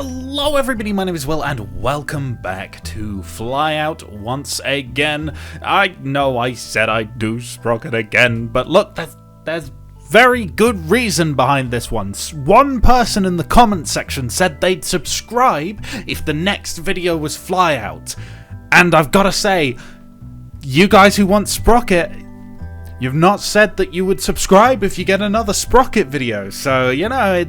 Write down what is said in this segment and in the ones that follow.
Hello everybody, my name is Will and welcome back to Flyout once again. I know I said I'd do Sprocket again, but look, there's very good reason behind this one. One person in the comment section said they'd subscribe if the next video was Flyout. And I've got to say, you guys who want Sprocket, you've not said that you would subscribe if you get another Sprocket video, so, you know,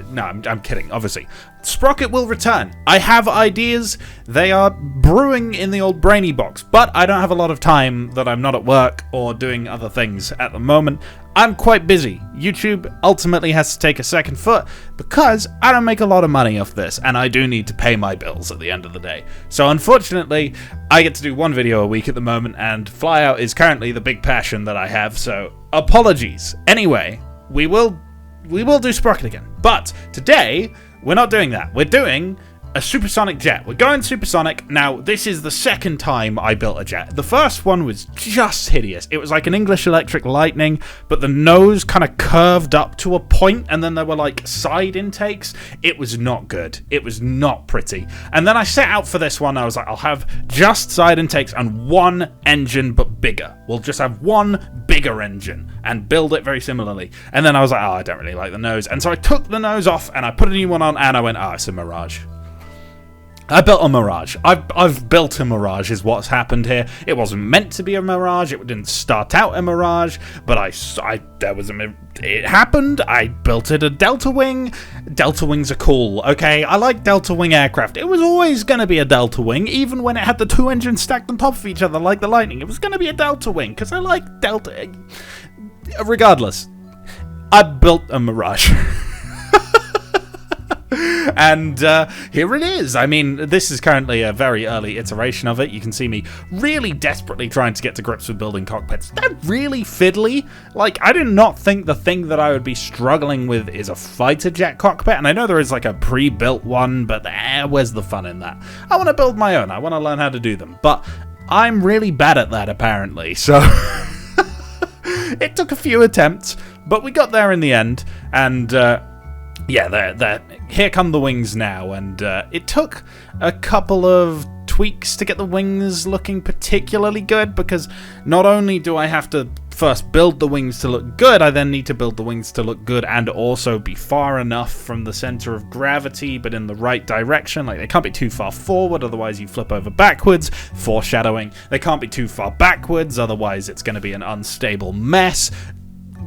no, I'm kidding, obviously. Sprocket will return. I have ideas, they are brewing in the old brainy box, but I don't have a lot of time that I'm not at work or doing other things at the moment. I'm quite busy. YouTube ultimately has to take a second foot because I don't make a lot of money off this, and I do need to pay my bills at the end of the day. So unfortunately, I get to do one video a week at the moment, and Flyout is currently the big passion that I have, so apologies. Anyway, we will do Sprocket again. But today, we're not doing that. We're doing a supersonic jet. We're going supersonic. Now, this is the second time I built a jet. The first one was just hideous. It was like an English Electric Lightning, but the nose kind of curved up to a point, and then there were like side intakes. It was not good. It was not pretty. And then I set out for this one. I was like, I'll have just side intakes and one engine, but bigger. We'll just have one bigger engine and build it very similarly. And then I was like, oh, I don't really like the nose. And so I took the nose off and I put a new one on, and I went, oh, it's a Mirage. I built a Mirage. I've built a Mirage is what's happened here. It wasn't meant to be a Mirage. It didn't start out a Mirage, but it happened. I built it a Delta Wing. Delta Wings are cool, okay? I like Delta Wing aircraft. It was always going to be a Delta Wing, even when it had the two engines stacked on top of each other like the Lightning. It was going to be a Delta Wing, because I like Delta. Regardless, I built a Mirage. And here it is. I mean, this is currently a very early iteration of it. You can see me really desperately trying to get to grips with building cockpits. They're really fiddly. Like, I did not think the thing that I would be struggling with is a fighter jet cockpit. And I know there is like a pre-built one, but where's the fun in that? I want to build my own. I want to learn how to do them. But I'm really bad at that, apparently. So it took a few attempts, but we got there in the end. And yeah, here come the wings now, and it took a couple of tweaks to get the wings looking particularly good, because not only do I have to first build the wings to look good, I then need to build the wings to look good and also be far enough from the center of gravity, but in the right direction. Like, they can't be too far forward, otherwise you flip over backwards. Foreshadowing. They can't be too far backwards, otherwise it's going to be an unstable mess.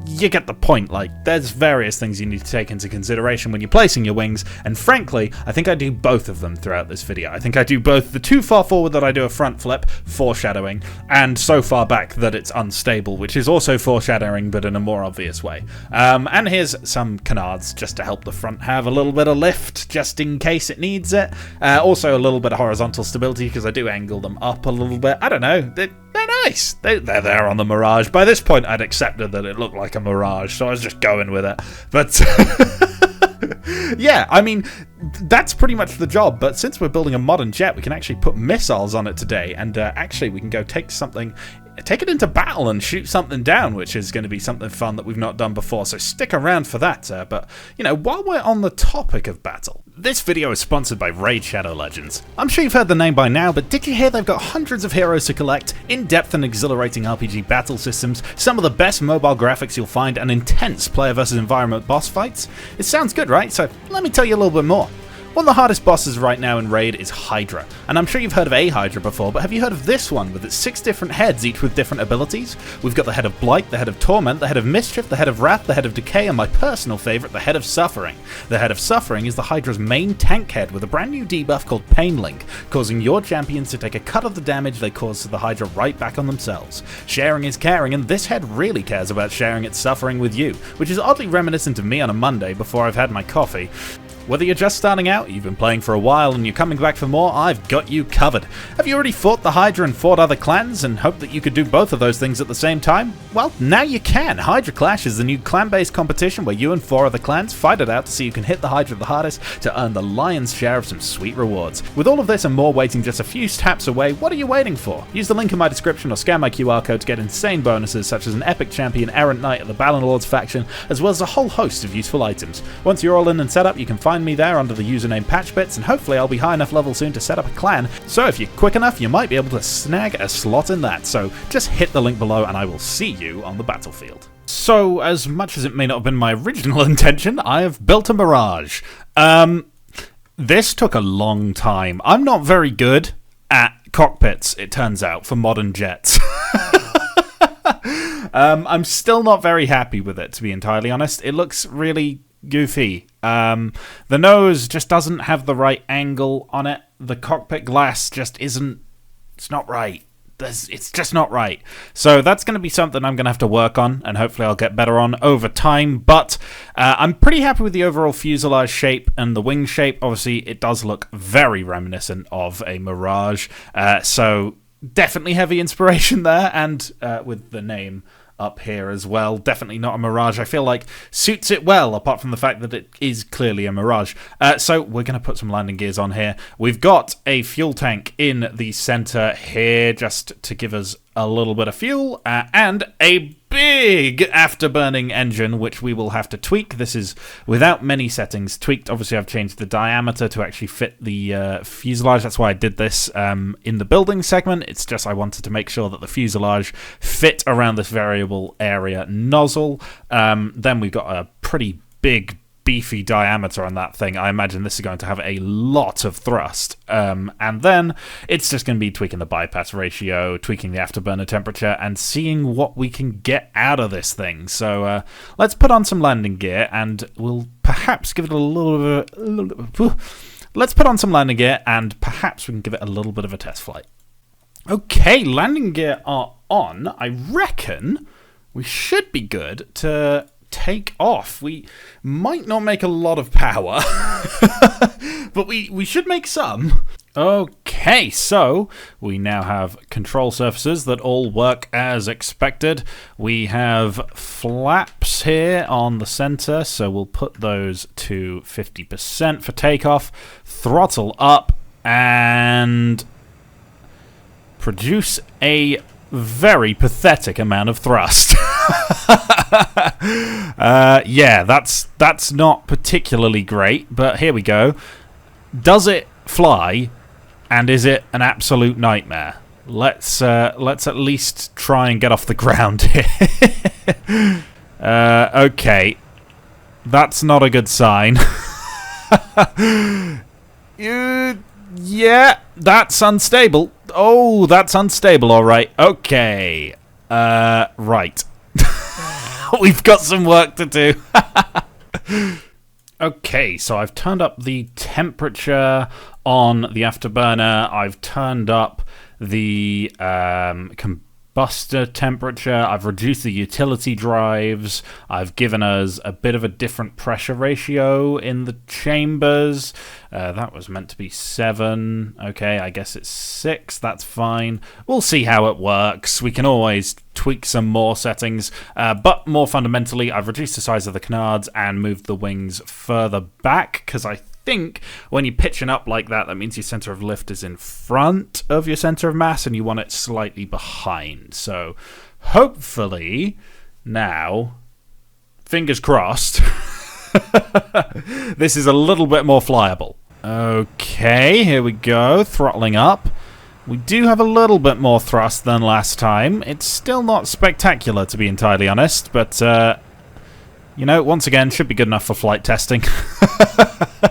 You get the point. Like, there's various things you need to take into consideration when you're placing your wings, and frankly, I think I do both of them throughout this video. I think I do both the too far forward that I do a front flip, foreshadowing, and so far back that it's unstable, which is also foreshadowing, but in a more obvious way. And here's some canards just to help the front have a little bit of lift, just in case it needs it. Also a little bit of horizontal stability, because I do angle them up a little bit. I don't know, they're nice. They're there on the Mirage. By this point, I'd accepted that it looked like a Mirage, so I was just going with it. But yeah, I mean, that's pretty much the job. But since we're building a modern jet, we can actually put missiles on it today, and actually we can go take it into battle and shoot something down, which is going to be something fun that we've not done before, so stick around for that. But, you know, while we're on the topic of battle, this video is sponsored by Raid Shadow Legends. I'm sure you've heard the name by now, but did you hear they've got hundreds of heroes to collect, in-depth and exhilarating RPG battle systems, some of the best mobile graphics you'll find, and intense player versus environment boss fights? It sounds good, right? So let me tell you a little bit more. One of the hardest bosses right now in Raid is Hydra, and I'm sure you've heard of a Hydra before, but have you heard of this one with its 6 different heads, each with different abilities? We've got the head of Blight, the head of Torment, the head of Mischief, the head of Wrath, the head of Decay, and my personal favourite, the head of Suffering. The head of Suffering is the Hydra's main tank head with a brand new debuff called Pain Link, causing your champions to take a cut of the damage they cause to the Hydra right back on themselves. Sharing is caring, and this head really cares about sharing its suffering with you, which is oddly reminiscent of me on a Monday before I've had my coffee. Whether you're just starting out, you've been playing for a while, and you're coming back for more, I've got you covered. Have you already fought the Hydra and fought other clans and hoped that you could do both of those things at the same time? Well, now you can. Hydra Clash is the new clan-based competition where you and 4 other clans fight it out to see who can hit the Hydra the hardest to earn the lion's share of some sweet rewards. With all of this and more waiting just a few taps away, what are you waiting for? Use the link in my description or scan my QR code to get insane bonuses such as an epic champion errant knight of the Balance Lords faction, as well as a whole host of useful items. Once you're all in and set up, you can find find me there under the username PatchBits, and hopefully I'll be high enough level soon to set up a clan, so if you're quick enough, you might be able to snag a slot in that. So just hit the link below and I will see you on the battlefield. So, as much as it may not have been my original intention, I have built a Mirage. This took a long time. I'm not very good at cockpits, it turns out, for modern jets. I'm still not very happy with it, to be entirely honest. It looks really goofy. The nose just doesn't have the right angle on it. The cockpit glass just isn't... It's not right. It's just not right. So that's going to be something I'm going to have to work on, and hopefully I'll get better on over time. But I'm pretty happy with the overall fuselage shape and the wing shape. Obviously, it does look very reminiscent of a Mirage. So definitely heavy inspiration there, and with the name up here as well. Definitely not a Mirage. I feel like suits it well, apart from the fact that it is clearly a Mirage. So we're going to put some landing gears on here. We've got a fuel tank in the center here, just to give us a little bit of fuel, and a big afterburning engine, which we will have to tweak. This is without many settings tweaked. Obviously, I've changed the diameter to actually fit the fuselage. That's why I did this in the building segment. It's just I wanted to make sure that the fuselage fit around this variable area nozzle. Then we've got a pretty big beefy diameter on that thing. I imagine this is going to have a lot of thrust. And then it's just going to be tweaking the bypass ratio, tweaking the afterburner temperature, and seeing what we can get out of this thing. So let's put on some landing gear, and we'll perhaps give it a little bit... Let's put on some landing gear, and perhaps we can give it a little bit of a test flight. Okay, landing gear are on. I reckon we should be good to take off. We might not make a lot of power, but we should make some. Okay, so we now have control surfaces that all work as expected. We have flaps here on the center, so we'll put those to 50% for takeoff. Throttle up and produce a very pathetic amount of thrust. Yeah, that's not particularly great, but here we go. Does it fly, and is it an absolute nightmare? Let's at least try and get off the ground here. Okay, that's not a good sign. Yeah, that's unstable. Oh, that's unstable, all right. Okay. Right. We've got some work to do. Okay, so I've turned up the temperature on the afterburner. I've turned up the combustor temperature. I've reduced the utility drives. I've given us a bit of a different pressure ratio in the chambers. That was meant to be 7. Okay, I guess it's 6. That's fine. We'll see how it works. We can always tweak some more settings. But more fundamentally, I've reduced the size of the canards and moved the wings further back, because I think when you're pitching up like that, that means your center of lift is in front of your center of mass and you want it slightly behind. So hopefully now, fingers crossed, this is a little bit more flyable. Okay, here we go, throttling up. We do have a little bit more thrust than last time. It's still not spectacular, to be entirely honest, but you know, once again, should be good enough for flight testing.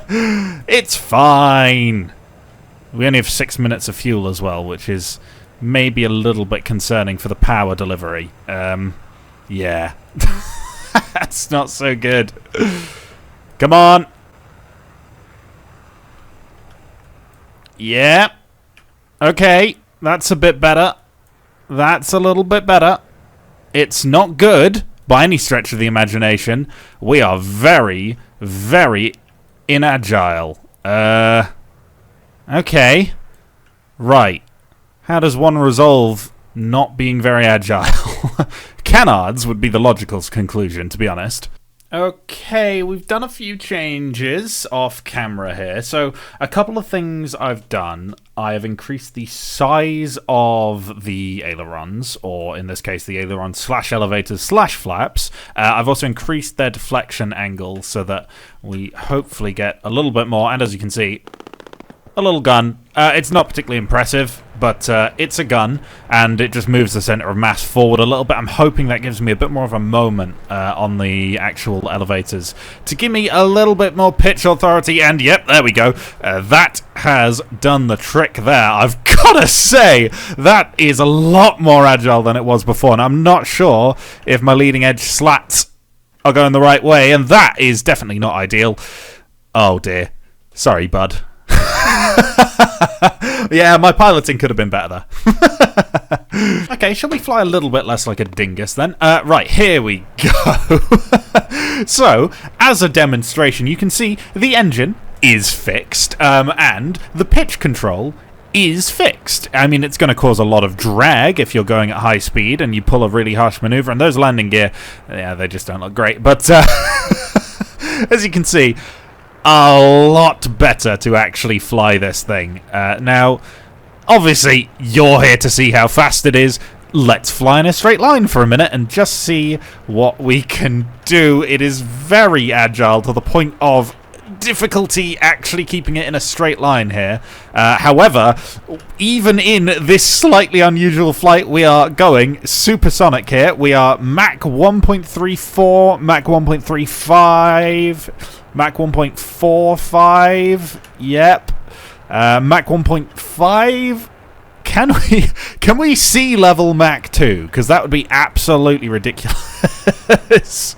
It's fine. We only have 6 minutes of fuel as well, which is maybe a little bit concerning for the power delivery. Yeah. That's not so good. Come on. Yeah. Okay. That's a bit better. That's a little bit better. It's not good by any stretch of the imagination. We are very, very inagile. Okay. Right. How does one resolve not being very agile? Canards would be the logical conclusion, to be honest. Okay, we've done a few changes off camera here. So a couple of things I've done. I have increased the size of the ailerons, or in this case the ailerons / elevators / flaps. I've also increased their deflection angle so that we hopefully get a little bit more, and as you can see, a little gun. It's not particularly impressive, but it's a gun, and it just moves the center of mass forward a little bit. I'm hoping that gives me a bit more of a moment on the actual elevators to give me a little bit more pitch authority, and yep, there we go. That has done the trick there. I've gotta say, that is a lot more agile than it was before, and I'm not sure if my leading edge slats are going the right way, and that is definitely not ideal. Oh dear. Sorry, bud. Yeah, my piloting could have been better there. Okay, shall we fly a little bit less like a dingus then? Right, here we go. So, as a demonstration, you can see the engine is fixed, and the pitch control is fixed. I mean, it's going to cause a lot of drag if you're going at high speed and you pull a really harsh maneuver, and those landing gear, yeah, they just don't look great. But as you can see, a lot better to actually fly this thing. Now, obviously, you're here to see how fast it is. Let's fly in a straight line for a minute and just see what we can do. It is very agile to the point of difficulty actually keeping it in a straight line here. However, even in this slightly unusual flight, we are going supersonic here. We are Mach 1.34, Mach 1.35, Mach 1.45, yep. Mach 1.5. Can we sea level Mach 2? Because that would be absolutely ridiculous.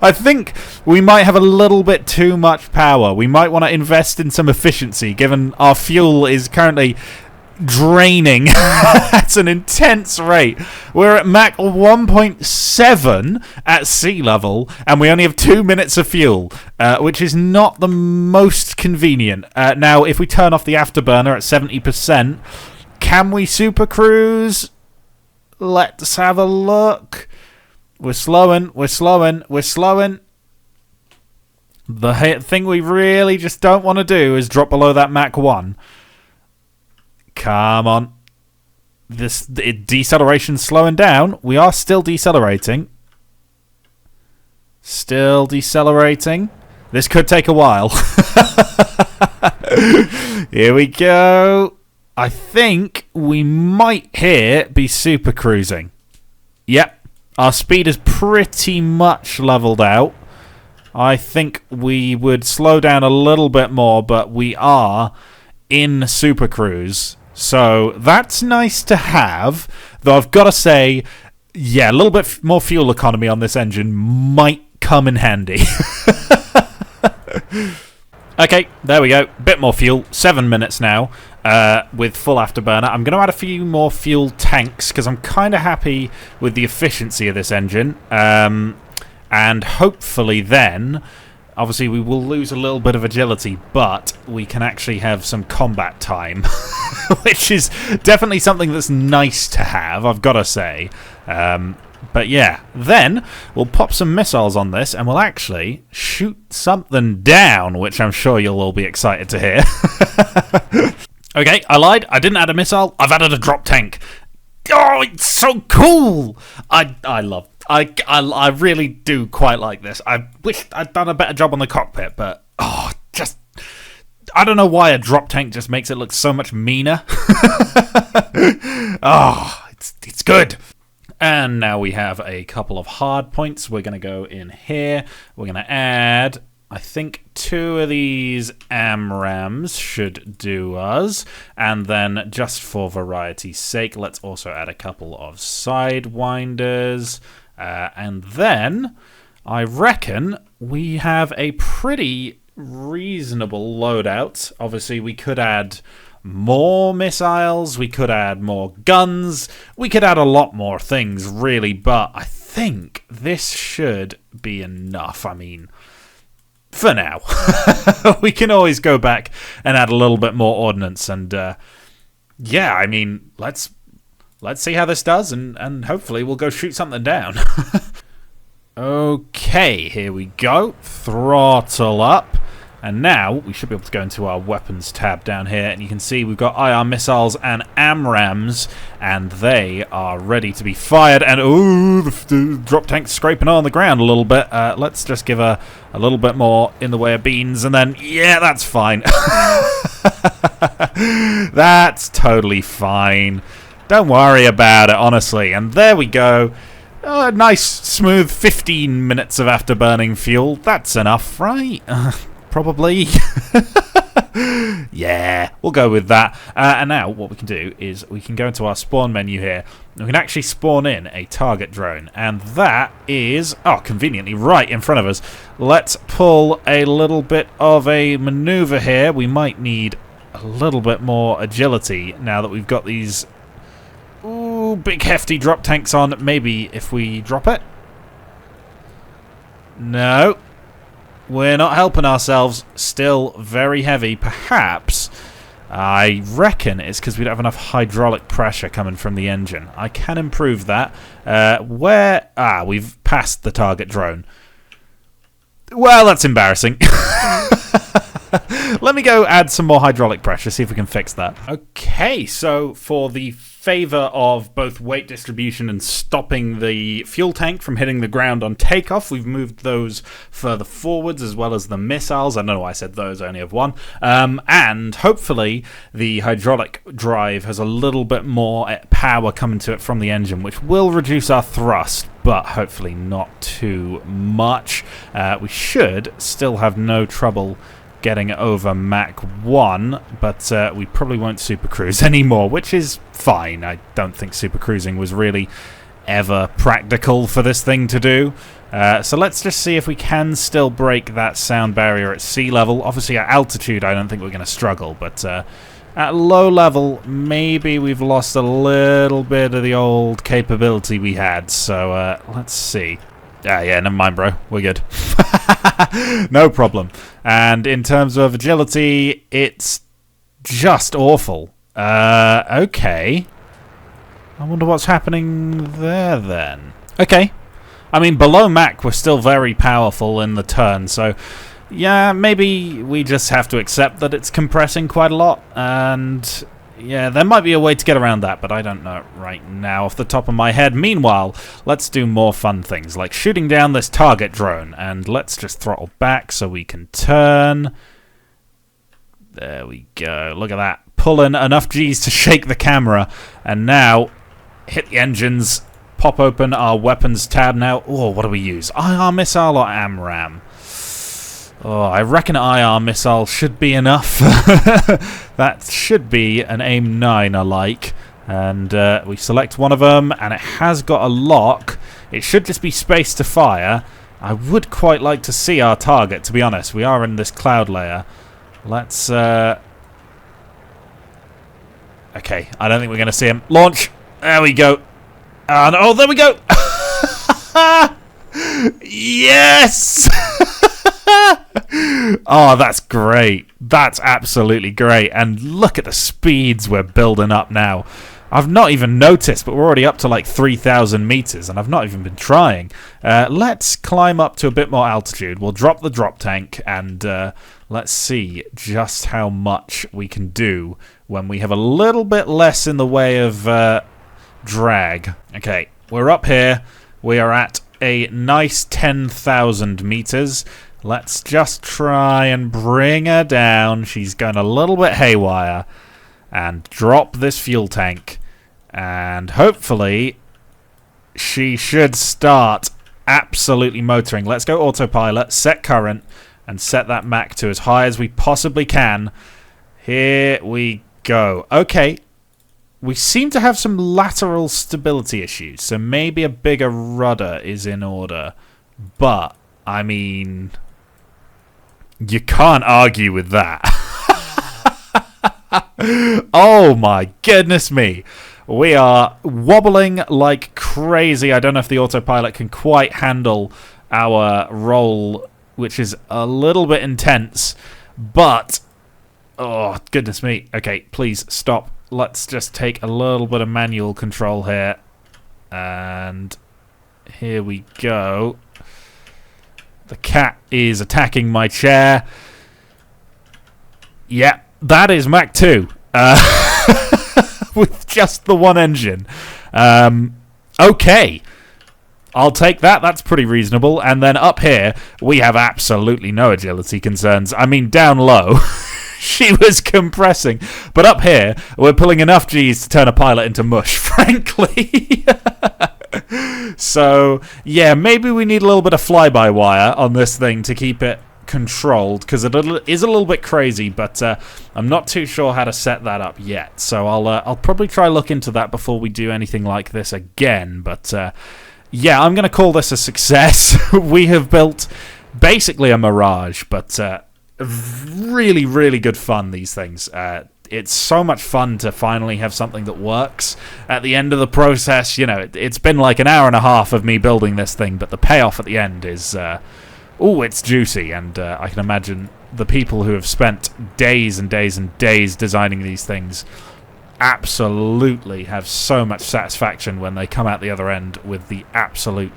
I think we might have a little bit too much power. We might want to invest in some efficiency, given our fuel is currently draining at an intense rate. We're at Mach 1.7 at sea level, and we only have 2 minutes of fuel, which is not the most convenient. Now, if we turn off the afterburner at 70%, can we super cruise? Let's have a look. We're slowing. The thing we really just don't want to do is drop below that Mach 1. Come on. Deceleration's slowing down. We are still decelerating. Still decelerating. This could take a while. Here we go. I think we might here be super cruising. Yep. Our speed is pretty much leveled out. I think we would slow down a little bit more, but we are in super cruise. So that's nice to have, though I've got to say, yeah, a little bit more fuel economy on this engine might come in handy. Okay, there we go. Bit more fuel. 7 minutes now with full afterburner. I'm going to add a few more fuel tanks because I'm kind of happy with the efficiency of this engine. And hopefully then, obviously we will lose a little bit of agility, but we can actually have some combat time, which is definitely something that's nice to have, I've got to say. But yeah, then we'll pop some missiles on this and we'll actually shoot something down, which I'm sure you'll all be excited to hear. Okay, I lied. I didn't add a missile. I've added a drop tank. Oh, it's so cool! I really do quite like this. I wish I'd done a better job on the cockpit, but I don't know why a drop tank just makes it look so much meaner. It's good. And now we have a couple of hard points. We're going to go in here. We're going to add, I think, 2 of these AMRAAMs should do us. And then, just for variety's sake, let's also add a couple of sidewinders. And then, I reckon we have a pretty reasonable loadout. Obviously, we could add more missiles, we could add more guns, we could add a lot more things, really, but I think this should be enough. I mean, for now. We can always go back and add a little bit more ordnance, and yeah, I mean, let's see how this does, and hopefully we'll go shoot something down. Okay, here we go. Throttle up. And now we should be able to go into our weapons tab down here, and you can see we've got IR missiles and AMRAAMs, and they are ready to be fired. And ooh, the drop tank's scraping on the ground a little bit. Let's just give her a little bit more in the way of beans, and then yeah, that's fine. That's totally fine. Don't worry about it, honestly. And there we go. A nice, smooth 15 minutes of afterburning fuel. That's enough, right? Probably. Yeah, we'll go with that. And now what we can do is we can go into our spawn menu here. We can actually spawn in a target drone. And that is, conveniently right in front of us. Let's pull a little bit of a maneuver here. We might need a little bit more agility now that we've got these big hefty drop tanks on. Maybe if we drop it? No. We're not helping ourselves. Still very heavy. Perhaps, I reckon it's because we don't have enough hydraulic pressure coming from the engine. I can improve that. We've passed the target drone. Well, that's embarrassing. Let me go add some more hydraulic pressure, see if we can fix that. Okay, so for the favour of both weight distribution and stopping the fuel tank from hitting the ground on takeoff, we've moved those further forwards as well as the missiles. I don't know why I said those, I only have one. And hopefully the hydraulic drive has a little bit more power coming to it from the engine, which will reduce our thrust, but hopefully not too much. We should still have no trouble getting over Mach 1, but we probably won't supercruise anymore, which is fine. I don't think supercruising was really ever practical for this thing to do. So let's just see if we can still break that sound barrier at sea level. Obviously at altitude I don't think we're going to struggle, but at low level maybe we've lost a little bit of the old capability we had. So let's see. Yeah, never mind, bro. We're good. No problem. And in terms of agility, it's just awful. Okay. I wonder what's happening there, then. Okay. I mean, below Mach, we're still very powerful in the turn, so yeah, maybe we just have to accept that it's compressing quite a lot, and yeah, there might be a way to get around that, but I don't know it right now off the top of my head. Meanwhile, let's do more fun things, like shooting down this target drone. And let's just throttle back so we can turn. There we go. Look at that. Pulling enough G's to shake the camera. And now, hit the engines, pop open our weapons tab now. Oh, what do we use? IR missile or AMRAAM? Oh, I reckon IR missile should be enough. That should be an aim 9 I like. And we select one of them, and it has got a lock. It should just be space to fire. I would quite like to see our target, to be honest. We are in this cloud layer. Let's... Okay, I don't think we're going to see him. Launch! There we go. Oh, there we go! Yes! Oh, that's great. That's absolutely great. And look at the speeds we're building up now. I've not even noticed, but we're already up to like 3,000 meters, and I've not even been trying. Let's climb up to a bit more altitude. We'll drop the drop tank, and let's see just how much we can do when we have a little bit less in the way of drag. Okay, we're up here. We are at a nice 10,000 meters. Let's just try and bring her down. She's going a little bit haywire. And drop this fuel tank. And hopefully she should start absolutely motoring. Let's go autopilot, set current, and set that Mach to as high as we possibly can. Here we go. Okay. We seem to have some lateral stability issues, so maybe a bigger rudder is in order. But, I mean, you can't argue with that. Oh my goodness me. We are wobbling like crazy. I don't know if the autopilot can quite handle our roll, which is a little bit intense. But, oh goodness me. Okay, please stop. Let's just take a little bit of manual control here. And here we go. The cat is attacking my chair. Yeah, that is Mach 2. With just the one engine. Okay. I'll take that. That's pretty reasonable. And then up here, we have absolutely no agility concerns. I mean, down low, she was compressing. But up here, we're pulling enough G's to turn a pilot into mush, frankly. So, yeah, maybe we need a little bit of fly-by-wire on this thing to keep it controlled, because it is a little bit crazy, but I'm not too sure how to set that up yet. So I'll probably try look into that before we do anything like this again. But yeah, I'm going to call this a success. We have built basically a Mirage, but really, really good fun, these things. It's so much fun to finally have something that works. At the end of the process, you know, it's been like an hour and a half of me building this thing, but the payoff at the end is, it's juicy. And I can imagine the people who have spent days and days and days designing these things absolutely have so much satisfaction when they come out the other end with the absolute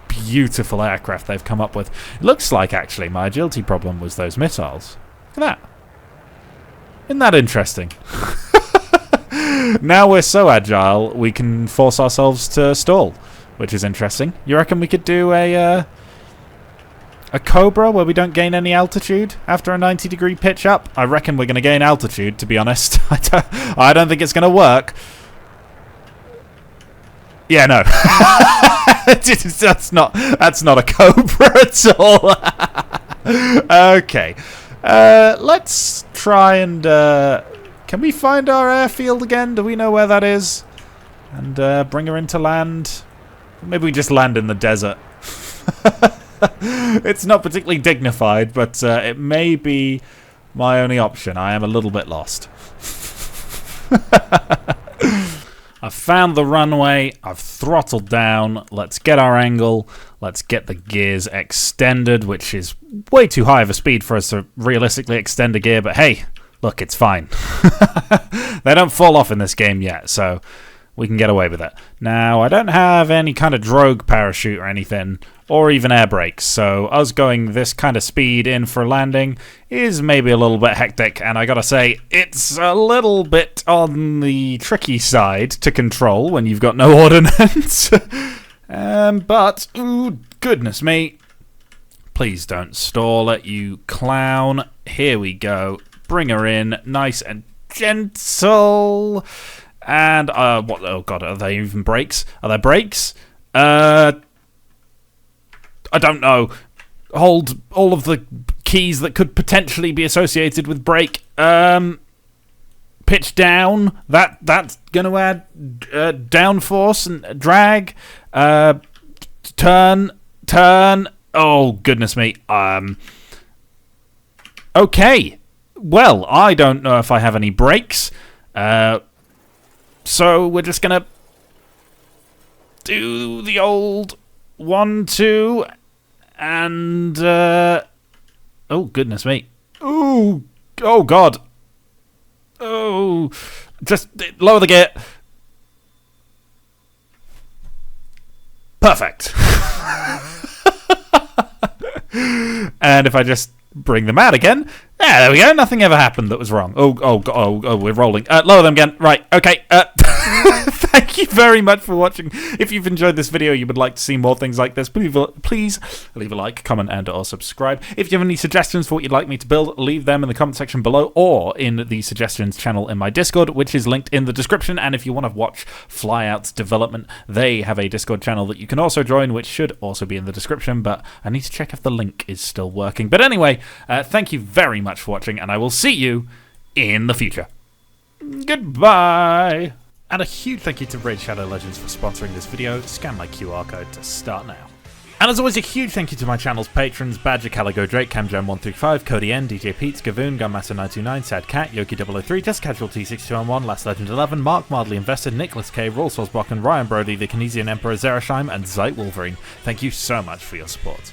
beautiful aircraft they've come up with. It looks like, actually, my agility problem was those missiles. Look at that. Isn't that interesting? Now we're so agile, we can force ourselves to stall, which is interesting. You reckon we could do a Cobra where we don't gain any altitude after a 90-degree pitch up? I reckon we're going to gain altitude, to be honest. I don't think it's going to work. Yeah, no. that's not a Cobra at all. Okay. Let's try and... can we find our airfield again? Do we know where that is? And bring her into land. Maybe we just land in the desert. It's not particularly dignified, but it may be my only option. I am a little bit lost. I've found the runway. I've throttled down. Let's get our angle. Let's get the gears extended, which is way too high of a speed for us to realistically extend a gear. But hey, look, it's fine. They don't fall off in this game yet, so we can get away with it. Now, I don't have any kind of drogue parachute or anything, or even air brakes, so us going this kind of speed in for landing is maybe a little bit hectic, and I gotta say, it's a little bit on the tricky side to control when you've got no ordnance. But, ooh, goodness me. Please don't stall it, you clown. Here we go. Bring her in, nice and gentle. And, what? Oh god, are they even brakes? Are there brakes? I don't know. Hold all of the keys that could potentially be associated with brake. Pitch down. That's going to add downforce and drag. Turn. Oh, goodness me. Okay. Well, I don't know if I have any brakes. So we're just going to do the old 1, 2, and, oh, goodness me. Ooh, oh, God. Oh, just lower the gear. Perfect. And if I just bring them out again, yeah, there we go. Nothing ever happened that was wrong. Oh, we're rolling. Lower them again. Right, okay. Thank you very much for watching. If you've enjoyed this video, you would like to see more things like this, please leave a like, comment, and or subscribe. If you have any suggestions for what you'd like me to build, leave them in the comment section below or in the suggestions channel in my Discord, which is linked in the description. And if you want to watch Flyout's development, they have a Discord channel that you can also join, which should also be in the description, but I need to check if the link is still working. But anyway, thank you very much for watching, and I will see you in the future. Goodbye. And a huge thank you to Raid Shadow Legends for sponsoring this video. Scan my QR code to start now. And as always, a huge thank you to my channel's patrons: Badger, Caligo Drake, CamJam135, Cody N, DJ Pete, Gavoon, Gunmaster929, Sad Cat, Yoki003, Just Casual T6211, Last Legend 11, Mark Mardley Invested, Nicholas K, Rolls Bach, and Ryan Brody, the Kinesian Emperor, Zerasheim, and Zeit Wolverine. Thank you so much for your support.